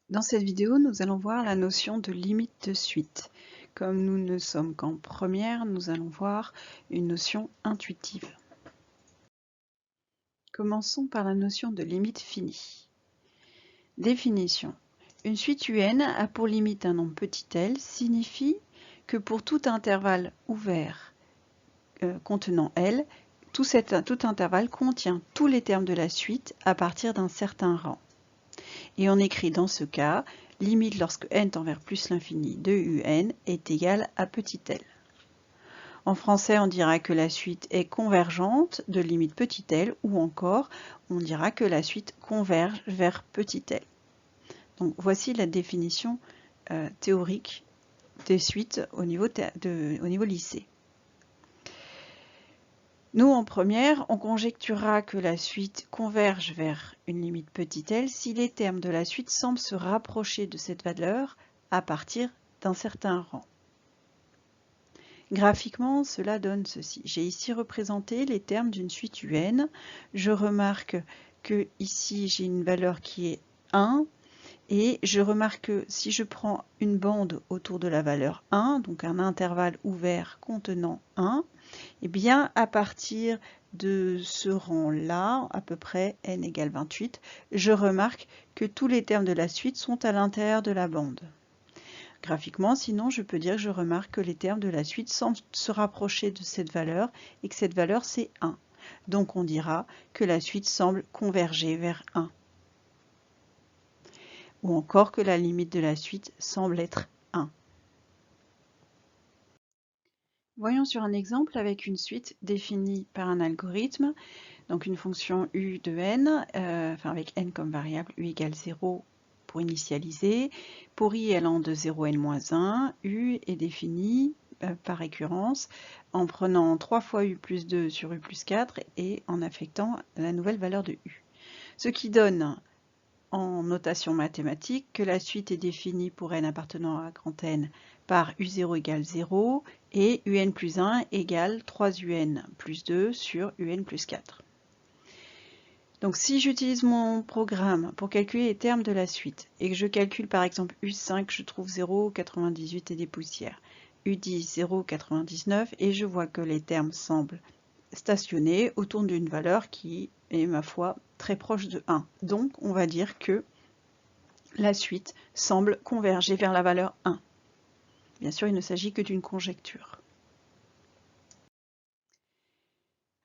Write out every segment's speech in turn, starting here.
Dans cette vidéo, nous allons voir la notion de limite de suite. Comme nous ne sommes qu'en première, nous allons voir une notion intuitive. Commençons par la notion de limite finie. Définition. Une suite UN a pour limite un nombre petit l signifie que pour tout intervalle ouvert contenant L, tout intervalle contient tous les termes de la suite à partir d'un certain rang. Et on écrit dans ce cas, limite lorsque n tend vers plus l'infini de un est égal à petit l. En français, on dira que la suite est convergente de limite petit l, ou encore, on dira que la suite converge vers petit l. Donc voici la définition théorique des suites au niveau lycée. Nous, en première, on conjecturera que la suite converge vers une limite petit l si les termes de la suite semblent se rapprocher de cette valeur à partir d'un certain rang. Graphiquement, cela donne ceci. J'ai ici représenté les termes d'une suite UN. Je remarque que ici j'ai une valeur qui est 1, et je remarque que si je prends une bande autour de la valeur 1, donc un intervalle ouvert contenant 1, et bien à partir de ce rang-là, à peu près n égale 28, je remarque que tous les termes de la suite sont à l'intérieur de la bande. Graphiquement, sinon, je peux dire que je remarque que les termes de la suite semblent se rapprocher de cette valeur et que cette valeur c'est 1. Donc on dira que la suite semble converger vers 1. Ou encore que la limite de la suite semble être 1. Voyons sur un exemple avec une suite définie par un algorithme, donc une fonction u de n, avec n comme variable, u égale 0 pour initialiser. Pour i allant de 0 n-1, u est défini par récurrence en prenant 3 fois u plus 2 sur u plus 4 et en affectant la nouvelle valeur de u. Ce qui donne en notation mathématique que la suite est définie pour n appartenant à grand N par u0 égale 0 et un plus 1 égale 3un plus 2 sur un plus 4. Donc si j'utilise mon programme pour calculer les termes de la suite et que je calcule par exemple U5, je trouve 0,98 et des poussières, U10 0,99 et je vois que les termes semblent stationner autour d'une valeur qui est, ma foi, très proche de 1. Donc on va dire que la suite semble converger vers la valeur 1. Bien sûr, il ne s'agit que d'une conjecture.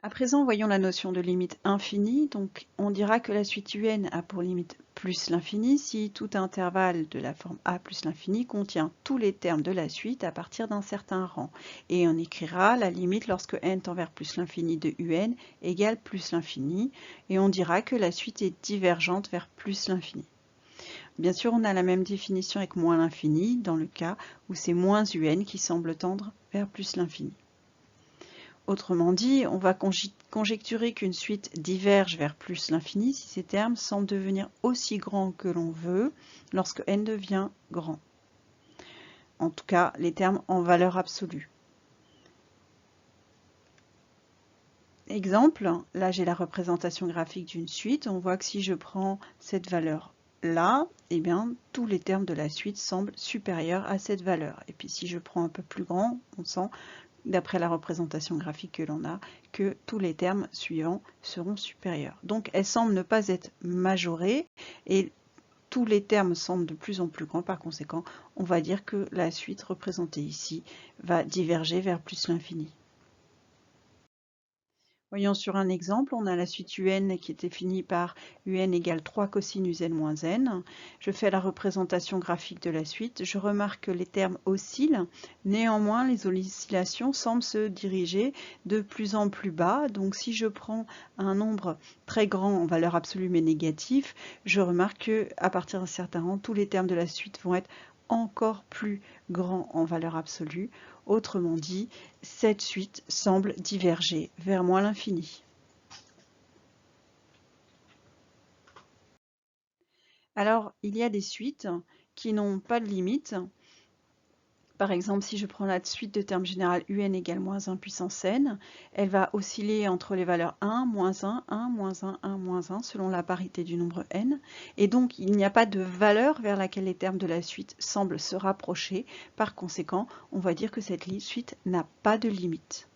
À présent, voyons la notion de limite infinie. Donc, on dira que la suite UN a pour limite plus l'infini si tout intervalle de la forme A plus l'infini contient tous les termes de la suite à partir d'un certain rang. Et on écrira la limite lorsque n tend vers plus l'infini de UN égale plus l'infini. Et on dira que la suite est divergente vers plus l'infini. Bien sûr, on a la même définition avec moins l'infini, dans le cas où c'est moins un qui semble tendre vers plus l'infini. Autrement dit, on va conjecturer qu'une suite diverge vers plus l'infini si ces termes semblent devenir aussi grands que l'on veut lorsque n devient grand. En tout cas, les termes en valeur absolue. Exemple, là j'ai la représentation graphique d'une suite. On voit que si je prends cette valeur là, eh bien, tous les termes de la suite semblent supérieurs à cette valeur. Et puis si je prends un peu plus grand, on sent, d'après la représentation graphique que l'on a, que tous les termes suivants seront supérieurs. Donc elles semblent ne pas être majorées et tous les termes semblent de plus en plus grands. Par conséquent, on va dire que la suite représentée ici va diverger vers plus l'infini. Voyons sur un exemple, on a la suite UN qui est définie par UN égale 3 cosinus n moins n. Je fais la représentation graphique de la suite. Je remarque que les termes oscillent. Néanmoins, les oscillations semblent se diriger de plus en plus bas. Donc si je prends un nombre très grand en valeur absolue mais négatif, je remarque qu'à partir d'un certain rang, tous les termes de la suite vont être encore plus grands en valeur absolue. Autrement dit, cette suite semble diverger vers moins l'infini. Alors, il y a des suites qui n'ont pas de limite. Par exemple, si je prends la suite de termes générale un égale moins 1 puissance n, elle va osciller entre les valeurs 1, moins 1, 1, moins 1, 1, moins 1, selon la parité du nombre n. Et donc, il n'y a pas de valeur vers laquelle les termes de la suite semblent se rapprocher. Par conséquent, on va dire que cette suite n'a pas de limite.